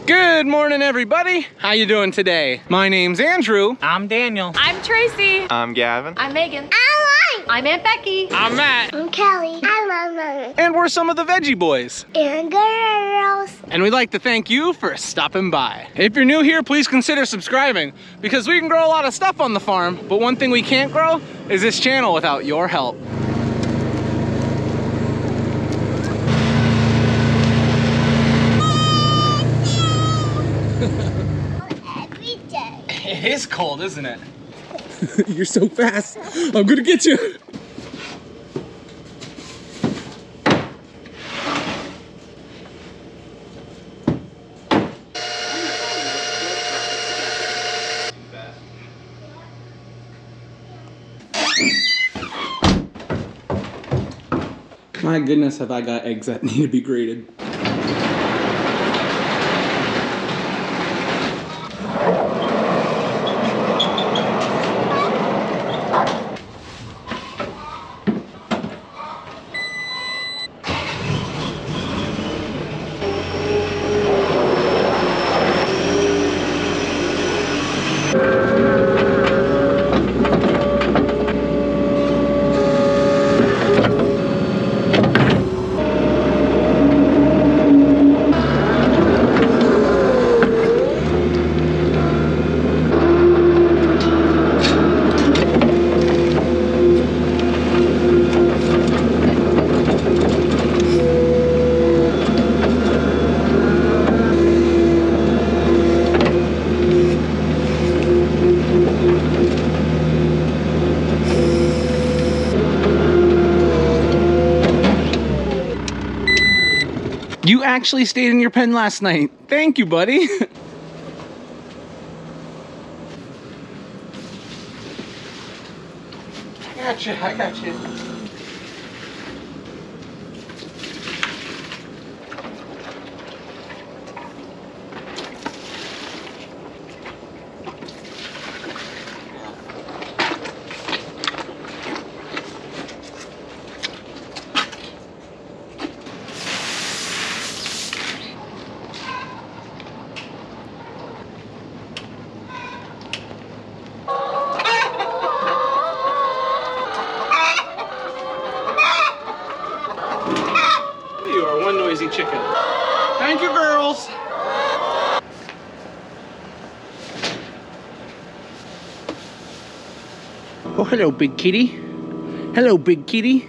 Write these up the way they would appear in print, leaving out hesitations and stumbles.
Good morning, everybody. How you doing today? My name's Andrew. I'm Daniel. I'm Tracy. I'm Gavin. I'm Megan. I'm Lauren. I'm Aunt Becky. I'm Matt. I'm Kelly. I'm Mama. And we're some of the Veggie Boys. And girls. And we'd like to thank you for stopping by. If you're new here, please consider subscribing because we can grow a lot of stuff on the farm, but one thing we can't grow is this channel without your help. Every day. It is cold, isn't it? You're so fast. I'm gonna get you. My goodness, have I got eggs that need to be grated. You actually stayed in your pen last night. Thank you, buddy. I got you. You are one noisy chicken. Thank you, girls. Oh, hello, big kitty. Hello, big kitty.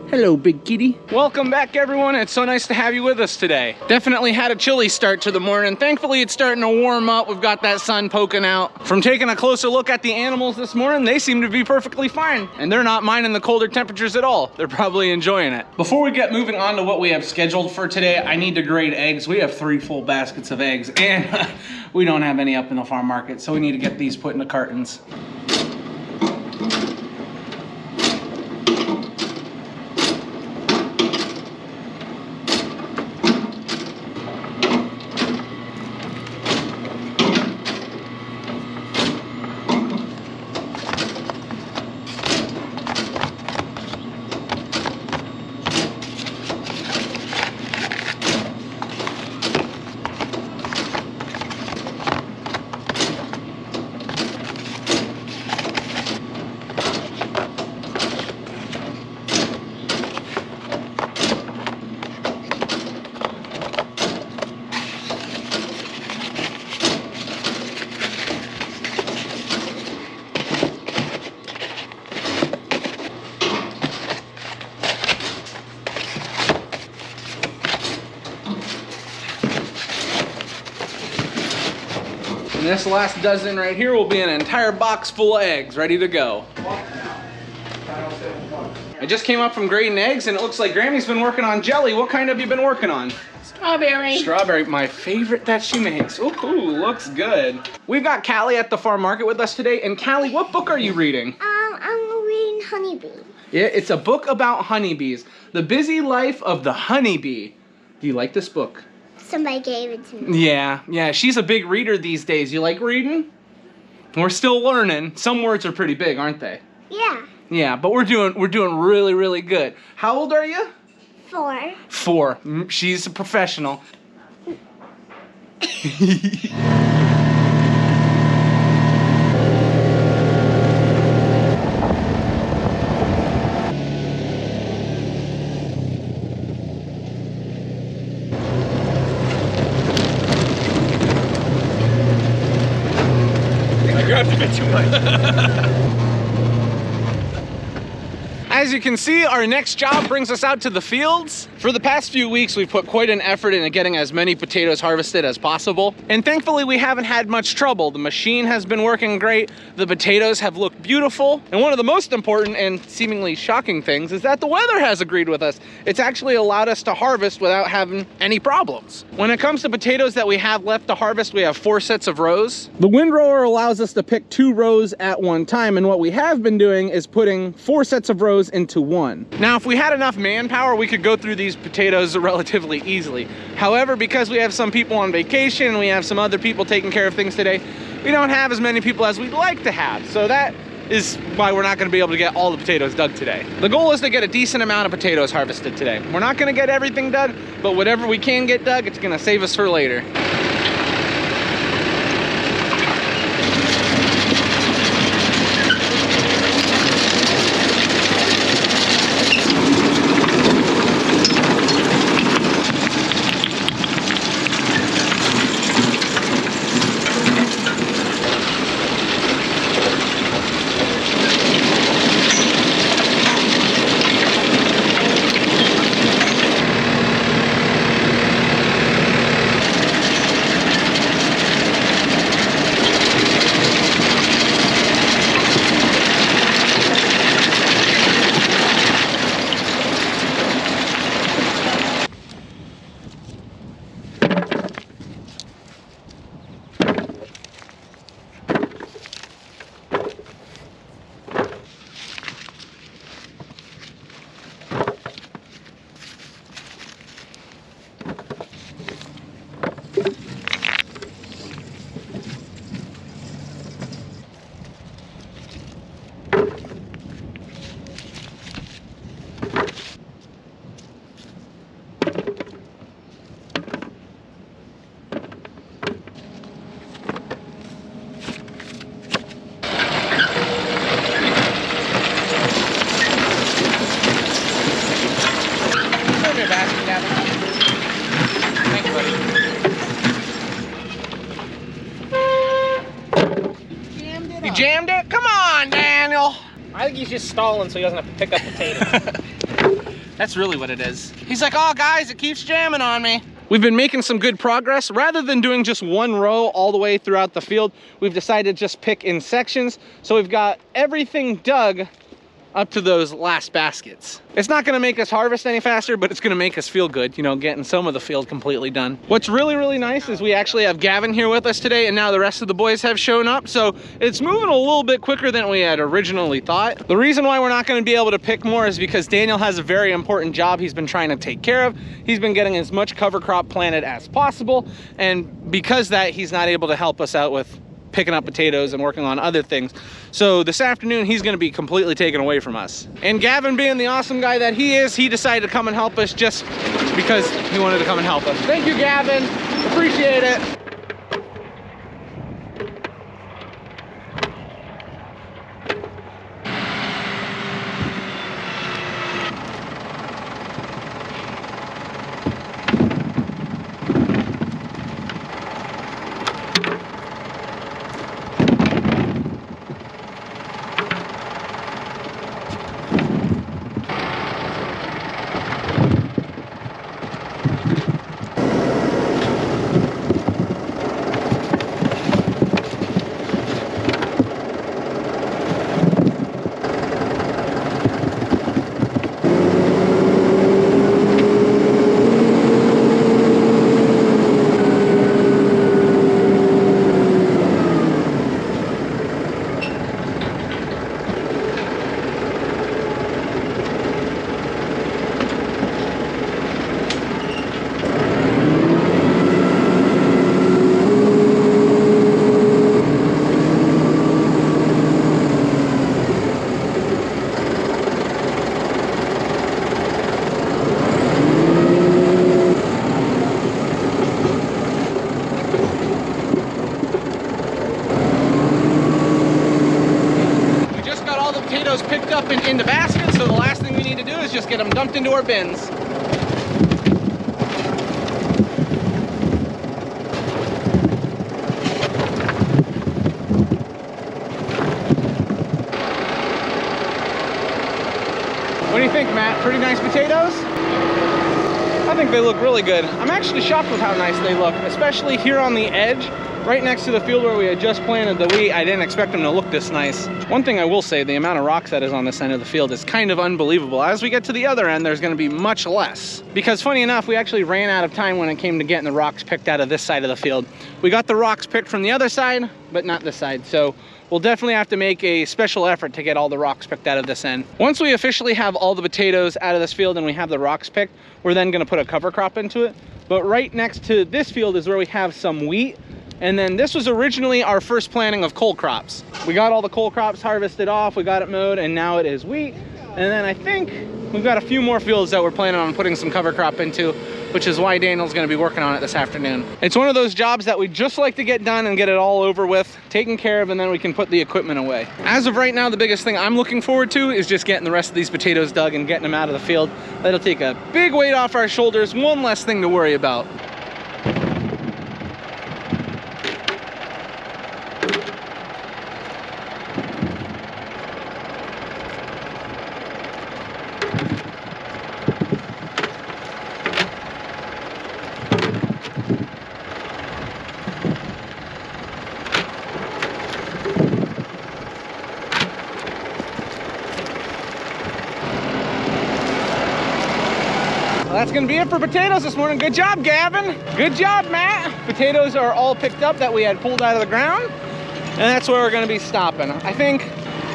Hello, big kitty. Welcome back, everyone. It's so nice to have you with us today. Definitely had a chilly start to the morning. Thankfully, it's starting to warm up. We've got that sun poking out. From taking a closer look at the animals this morning, they seem to be perfectly fine. And they're not minding the colder temperatures at all. They're probably enjoying it. Before we get moving on to what we have scheduled for today, I need to grade eggs. We have 3 full baskets of eggs, and we don't have any up in the farm market, so we need to get these put into cartons. And this last dozen right here will be an entire box full of eggs ready to go. I just came up from grading eggs and it looks like Grammy's been working on jelly. What kind have you been working on? Strawberry. Strawberry, my favorite that she makes. Ooh, looks good. We've got Callie at the farm market with us today. And Callie, what book are you reading? I'm reading Honeybee. Yeah, it's a book about honeybees. The Busy Life of the Honeybee. Do you like this book? Somebody gave it to me. Yeah, she's a big reader these days. You like reading? We're still learning. Some words are pretty big, aren't they? Yeah. Yeah, but we're doing really, really good. How old are you? 4. 4. She's a professional. I grabbed a bit too much. As you can see, our next job brings us out to the fields. For the past few weeks, we've put quite an effort into getting as many potatoes harvested as possible. And thankfully, we haven't had much trouble. The machine has been working great. The potatoes have looked beautiful. And one of the most important and seemingly shocking things is that the weather has agreed with us. It's actually allowed us to harvest without having any problems. When it comes to potatoes that we have left to harvest, we have 4 sets of rows. The windrower allows us to pick 2 rows at one time. And what we have been doing is putting 4 sets of rows into one. Now, if we had enough manpower, we could go through these potatoes relatively easily. However, because we have some people on vacation and we have some other people taking care of things today, we don't have as many people as we'd like to have. So that is why we're not going to be able to get all the potatoes dug today. The goal is to get a decent amount of potatoes harvested today. We're not going to get everything dug, but whatever we can get dug, it's going to save us for later. You jammed it? Come on, Daniel. I think he's just stalling so he doesn't have to pick up potatoes. That's really what it is. He's like, oh guys, it keeps jamming on me. We've been making some good progress. Rather than doing just one row all the way throughout the field, we've decided to just pick in sections. So we've got everything dug up to those last baskets. It's not gonna make us harvest any faster, but it's gonna make us feel good, you know, getting some of the field completely done. What's really, really nice is we actually have Gavin here with us today, and now the rest of the boys have shown up, so it's moving a little bit quicker than we had originally thought. The reason why we're not gonna be able to pick more is because Daniel has a very important job he's been trying to take care of. He's been getting as much cover crop planted as possible, and because of that, he's not able to help us out with picking up potatoes and working on other things. So this afternoon, he's gonna be completely taken away from us. And Gavin, being the awesome guy that he is, he decided to come and help us just because he wanted to come and help us. Thank you, Gavin. Appreciate it. packed up into baskets, so the last thing we need to do is just get them dumped into our bins. What do you think, Matt? Pretty nice potatoes? I think they look really good. I'm actually shocked with how nice they look, especially here on the edge, right next to the field where we had just planted the wheat. I didn't expect them to look this nice. One thing I will say, the amount of rocks that is on this end of the field is kind of unbelievable. As we get to the other end, there's gonna be much less. Because funny enough, we actually ran out of time when it came to getting the rocks picked out of this side of the field. We got the rocks picked from the other side, but not this side. So we'll definitely have to make a special effort to get all the rocks picked out of this end. Once we officially have all the potatoes out of this field and we have the rocks picked, we're then gonna put a cover crop into it. But right next to this field is where we have some wheat. And then this was originally our first planting of cole crops. We got all the cole crops harvested off, we got it mowed, and now it is wheat. And then I think we've got a few more fields that we're planning on putting some cover crop into, which is why Daniel's gonna be working on it this afternoon. It's one of those jobs that we just like to get done and get it all over with, taken care of, and then we can put the equipment away. As of right now, the biggest thing I'm looking forward to is just getting the rest of these potatoes dug and getting them out of the field. That'll take a big weight off our shoulders, one less thing to worry about. That's gonna be it for potatoes this morning. Good job, Gavin. Good job, Matt. Potatoes are all picked up that we had pulled out of the ground, and that's where we're gonna be stopping. I think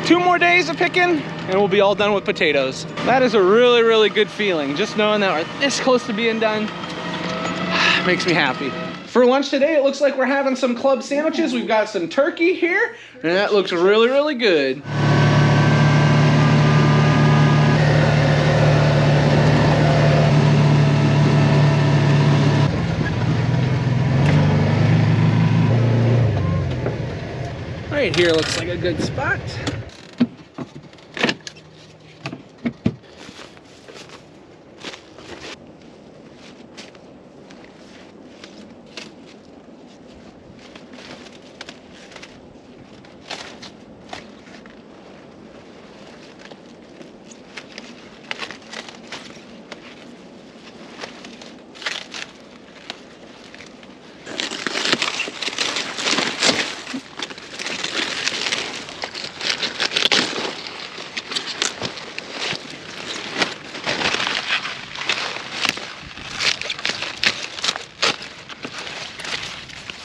2 more days of picking and we'll be all done with potatoes. That is a really, really good feeling. Just knowing that we're this close to being done makes me happy. For lunch today, it looks like we're having some club sandwiches. We've got some turkey here, and that looks really, really good. Right here looks like a good spot.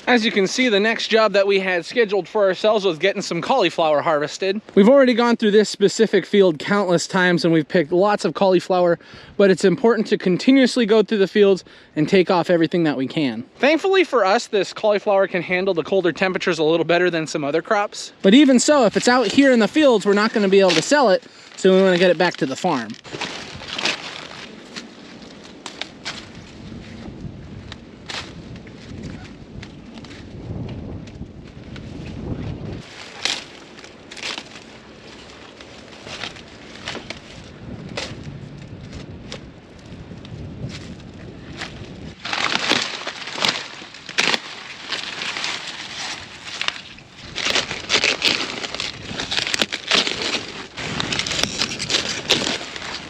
As you can see, the next job that we had scheduled for ourselves was getting some cauliflower harvested. We've already gone through this specific field countless times and we've picked lots of cauliflower, but it's important to continuously go through the fields and take off everything that we can. Thankfully for us, this cauliflower can handle the colder temperatures a little better than some other crops. But even so, if it's out here in the fields, we're not going to be able to sell it, so we want to get it back to the farm.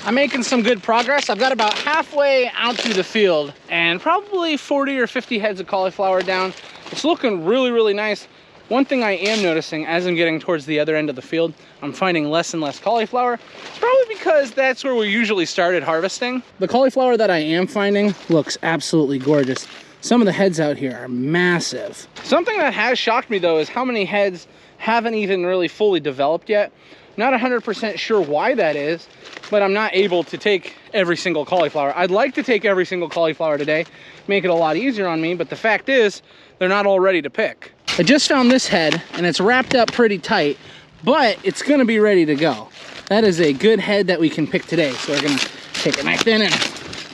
I'm making some good progress. I've got about halfway out through the field and probably 40 or 50 heads of cauliflower down. It's looking really, really nice. One thing I am noticing as I'm getting towards the other end of the field, I'm finding less and less cauliflower. It's probably because that's where we usually started harvesting. The cauliflower that I am finding looks absolutely gorgeous. Some of the heads out here are massive. Something that has shocked me though is how many heads haven't even really fully developed yet. Not 100% sure why that is, but I'm not able to take every single cauliflower. I'd like to take every single cauliflower today, make it a lot easier on me, but the fact is, they're not all ready to pick. I just found this head, and it's wrapped up pretty tight, but it's gonna be ready to go. That is a good head that we can pick today, so we're gonna take a knife in and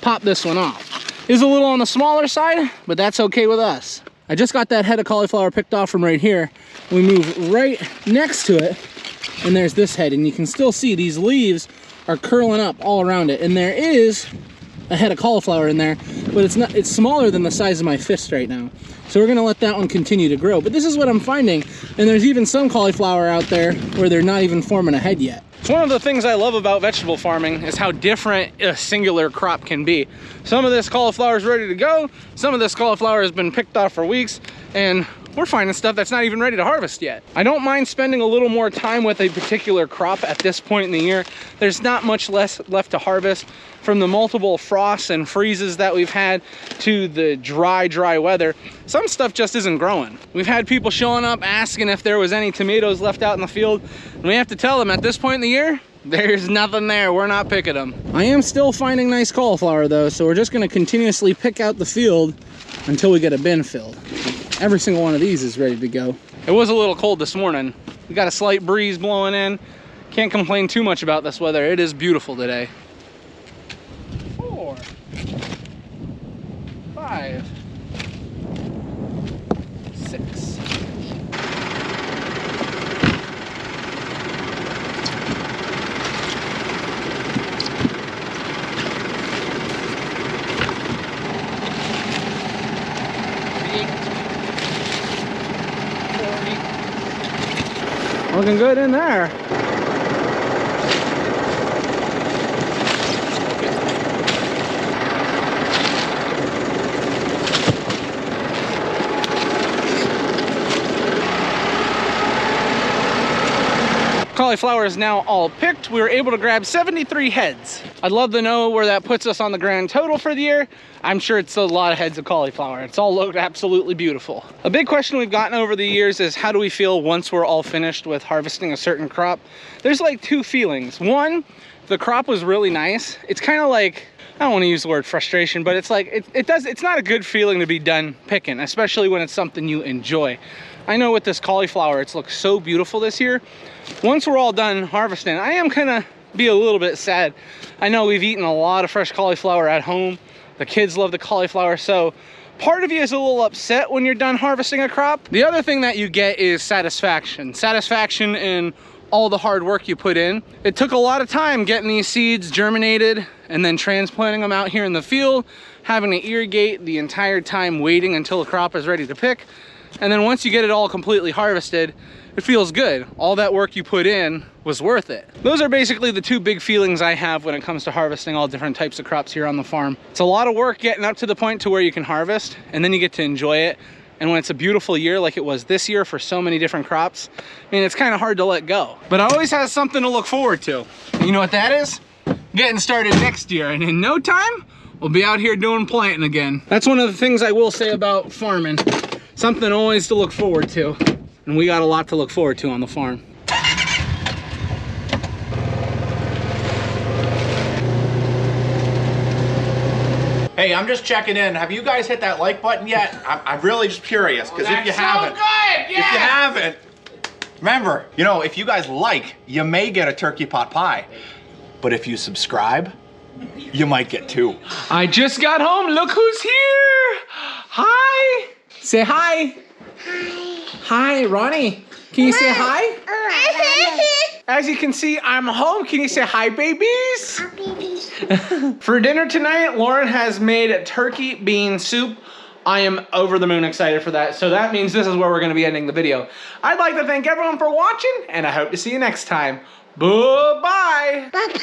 pop this one off. It's a little on the smaller side, but that's okay with us. I just got that head of cauliflower picked off from right here. We move right next to it, and there's this head, and you can still see these leaves are curling up all around it. And there is a head of cauliflower in there, but it's smaller than the size of my fist right now. So we're gonna let that one continue to grow. But this is what I'm finding, and there's even some cauliflower out there where they're not even forming a head yet. It's one of the things I love about vegetable farming is how different a singular crop can be. Some of this cauliflower is ready to go, some of this cauliflower has been picked off for weeks, and we're finding stuff that's not even ready to harvest yet. I don't mind spending a little more time with a particular crop at this point in the year. There's not much less left to harvest. From the multiple frosts and freezes that we've had to the dry weather, some stuff just isn't growing. We've had people showing up asking if there was any tomatoes left out in the field, and we have to tell them at this point in the year, there's nothing there, we're not picking them. I am still finding nice cauliflower though, so we're just gonna continuously pick out the field until we get a bin filled. Every single one of these is ready to go. It was a little cold this morning. We got a slight breeze blowing in. Can't complain too much about this weather. It is beautiful today. 4, 5, 6. Looking good in there. Cauliflower is now all picked. We were able to grab 73 heads. I'd love to know where that puts us on the grand total for the year. I'm sure it's a lot of heads of cauliflower. It's all looked absolutely beautiful. A big question we've gotten over the years is how do we feel once we're all finished with harvesting a certain crop? There's like two feelings. One, the crop was really nice. It's kind of like, I don't want to use the word frustration, but it's like, it's not a good feeling to be done picking, especially when it's something you enjoy. I know with this cauliflower, it's looked so beautiful this year. Once we're all done harvesting, I am gonna be a little bit sad. I know we've eaten a lot of fresh cauliflower at home. The kids love the cauliflower, so part of you is a little upset when you're done harvesting a crop. The other thing that you get is satisfaction. Satisfaction in all the hard work you put in. It took a lot of time getting these seeds germinated and then transplanting them out here in the field, having to irrigate the entire time, waiting until the crop is ready to pick. And then once you get it all completely harvested, it feels good. All that work you put in was worth it. Those are basically the two big feelings I have when it comes to harvesting all different types of crops here on the farm. It's a lot of work getting up to the point to where you can harvest, and then you get to enjoy it. And when it's a beautiful year like it was this year for so many different crops, I mean, it's kind of hard to let go. But it always has something to look forward to. And you know what that is? Getting started next year, and in no time, we'll be out here doing planting again. That's one of the things I will say about farming. Something always to look forward to. And we got a lot to look forward to on the farm. Hey, I'm just checking in. Have you guys hit that like button yet? I'm really just curious, because if you haven't, if you haven't, remember, you know, if you guys like, you may get a turkey pot pie. But if you subscribe, you might get 2. I just got home. Look who's here. Hi. Say hi. Hi. Hi, Ronnie. Can you say hi? As you can see, I'm home. Can you say hi, babies? Hi, babies. For dinner tonight, Lauren has made a turkey bean soup. I am over the moon excited for that. So that means this is where we're going to be ending the video. I'd like to thank everyone for watching, and I hope to see you next time. Bye-bye. Bye-bye.